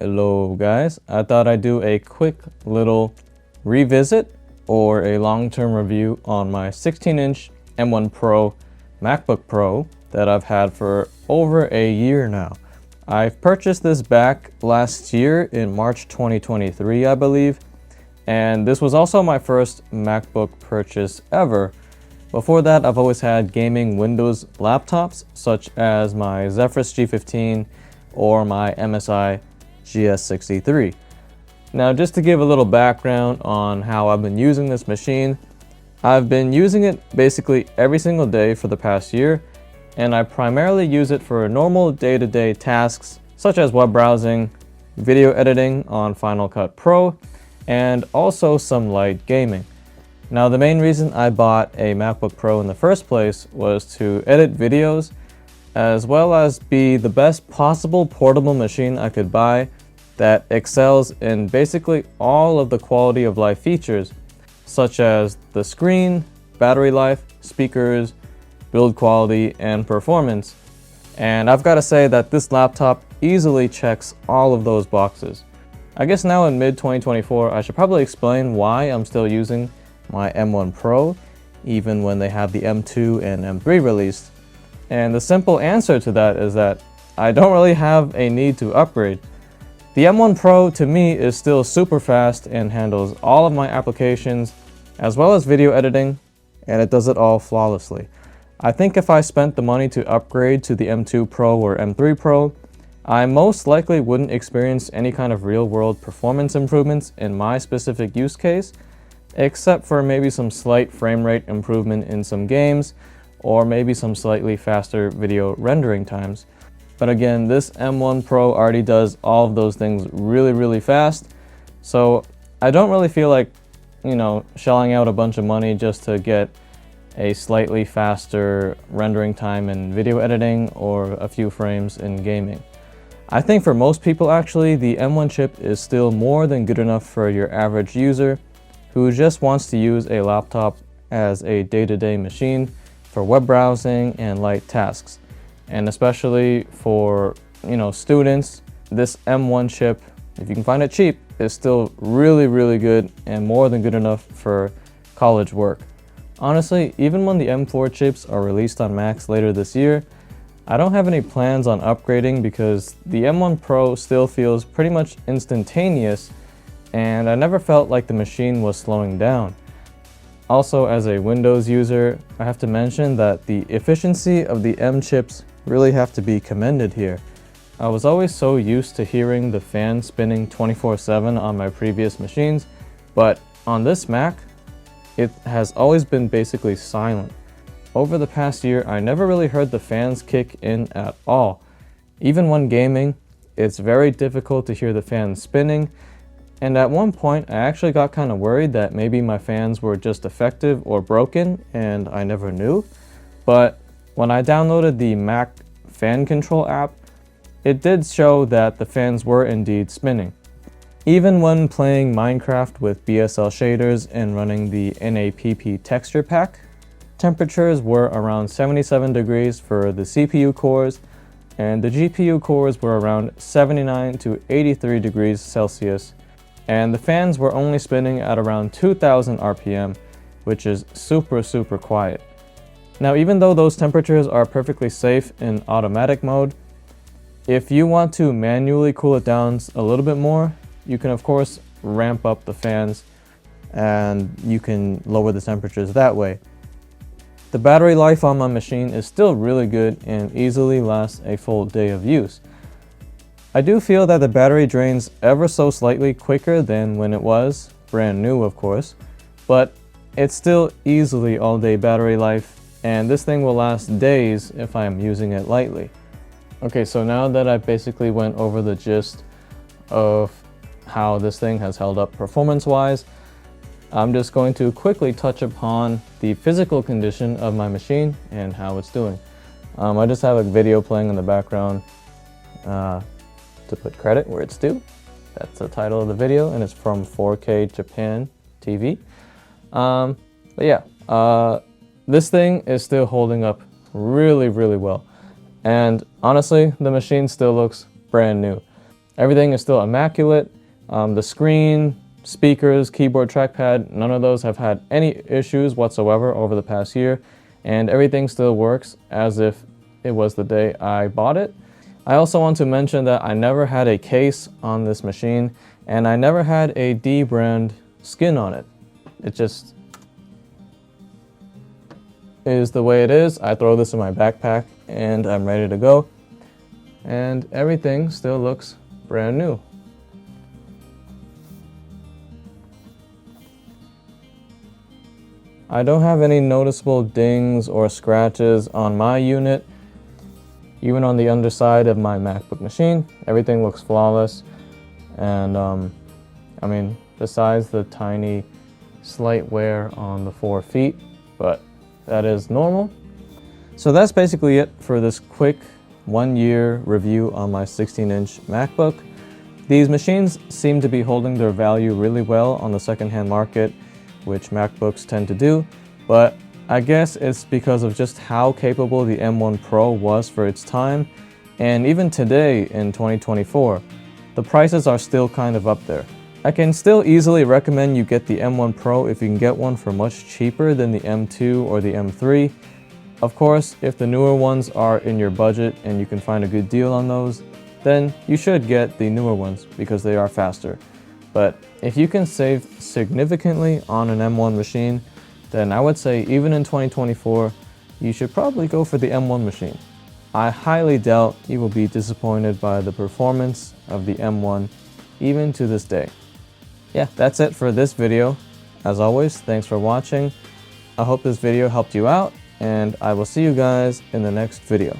Hello guys, I thought I'd do a quick little revisit or a long-term review on my 16-inch M1 Pro MacBook Pro that I've had for over a year now. I've purchased this back last year in March 2023, I believe, and this was also my first MacBook purchase ever. Before that, I've always had gaming Windows laptops such as my Zephyrus G15 or my MSI GS63. Now, just to give a little background on how I've been using this machine, I've been using it basically every single day for the past year, and I primarily use it for normal day-to-day tasks such as web browsing, video editing on Final Cut Pro, and also some light gaming. Now, the main reason I bought a MacBook Pro in the first place was to edit videos as well as be the best possible portable machine I could buy that excels in basically all of the quality of life features, such as the screen, battery life, speakers, build quality, and performance. And I've got to say that this laptop easily checks all of those boxes. I guess now in mid-2024, I should probably explain why I'm still using my M1 Pro, even when they have the M2 and M3 released. And the simple answer to that is that I don't really have a need to upgrade. The M1 Pro to me is still super fast and handles all of my applications as well as video editing, and it does it all flawlessly. I think if I spent the money to upgrade to the M2 Pro or M3 Pro, I most likely wouldn't experience any kind of real-world performance improvements in my specific use case, except for maybe some slight frame rate improvement in some games, or maybe some slightly faster video rendering times. But again, this M1 Pro already does all of those things really fast, so I don't really feel like, shelling out a bunch of money just to get a slightly faster rendering time in video editing or a few frames in gaming. I think for most people actually, the M1 chip is still more than good enough for your average user who just wants to use a laptop as a day-to-day machine for web browsing and light tasks. And especially for, students, this M1 chip, if you can find it cheap, is still really good and more than good enough for college work. Honestly, even when the M4 chips are released on Macs later this year, I don't have any plans on upgrading because the M1 Pro still feels pretty much instantaneous, and I never felt like the machine was slowing down. Also, as a Windows user, I have to mention that the efficiency of the M chips really have to be commended here. I was always so used to hearing the fan spinning 24/7 on my previous machines, but on this Mac, it has always been basically silent. Over the past year, I never really heard the fans kick in at all. Even when gaming, it's very difficult to hear the fans spinning, and at one point I actually got kind of worried that maybe my fans were just defective or broken and I never knew. But when I downloaded the Mac fan control app, it did show that the fans were indeed spinning. Even when playing Minecraft with BSL shaders and running the NAPP texture pack, temperatures were around 77 degrees for the CPU cores, and the GPU cores were around 79 to 83 degrees Celsius, and the fans were only spinning at around 2000 RPM, which is super quiet. Now, even though those temperatures are perfectly safe in automatic mode, if you want to manually cool it down a little bit more, you can of course ramp up the fans and you can lower the temperatures that way. The battery life on my machine is still really good and easily lasts a full day of use. I do feel that the battery drains ever so slightly quicker than when it was brand new, of course, but it's still easily all-day battery life, and this thing will last days if I am using it lightly. Okay, so now that I basically went over the gist of how this thing has held up performance-wise, I'm just going to quickly touch upon the physical condition of my machine and how it's doing. I just have a video playing in the background to put credit where it's due. That's the title of the video, and it's from 4K Japan TV. But yeah, this thing is still holding up really well. And honestly, the machine still looks brand new. Everything is still immaculate. The screen, speakers, keyboard, trackpad, none of those have had any issues whatsoever over the past year, and everything still works as if it was the day I bought it. I also want to mention that I never had a case on this machine, and I never had a D brand skin on it. It just is the way it is. I throw this in my backpack and I'm ready to go, and everything still looks brand new. I don't have any noticeable dings or scratches on my unit. Even on the underside of my MacBook machine, everything looks flawless. And I mean, besides the tiny slight wear on the 4 feet, but that is normal. So that's basically it for this quick 1-year review on my 16-inch MacBook. These machines seem to be holding their value really well on the secondhand market, which MacBooks tend to do, but I guess it's because of just how capable the M1 Pro was for its time, and even today in 2024, the prices are still kind of up there. I can still easily recommend you get the M1 Pro if you can get one for much cheaper than the M2 or the M3. Of course, if the newer ones are in your budget and you can find a good deal on those, then you should get the newer ones because they are faster. But if you can save significantly on an M1 machine, then I would say even in 2024, you should probably go for the M1 machine. I highly doubt you will be disappointed by the performance of the M1 even to this day. Yeah, that's it for this video. As always, thanks for watching. I hope this video helped you out, and I will see you guys in the next video.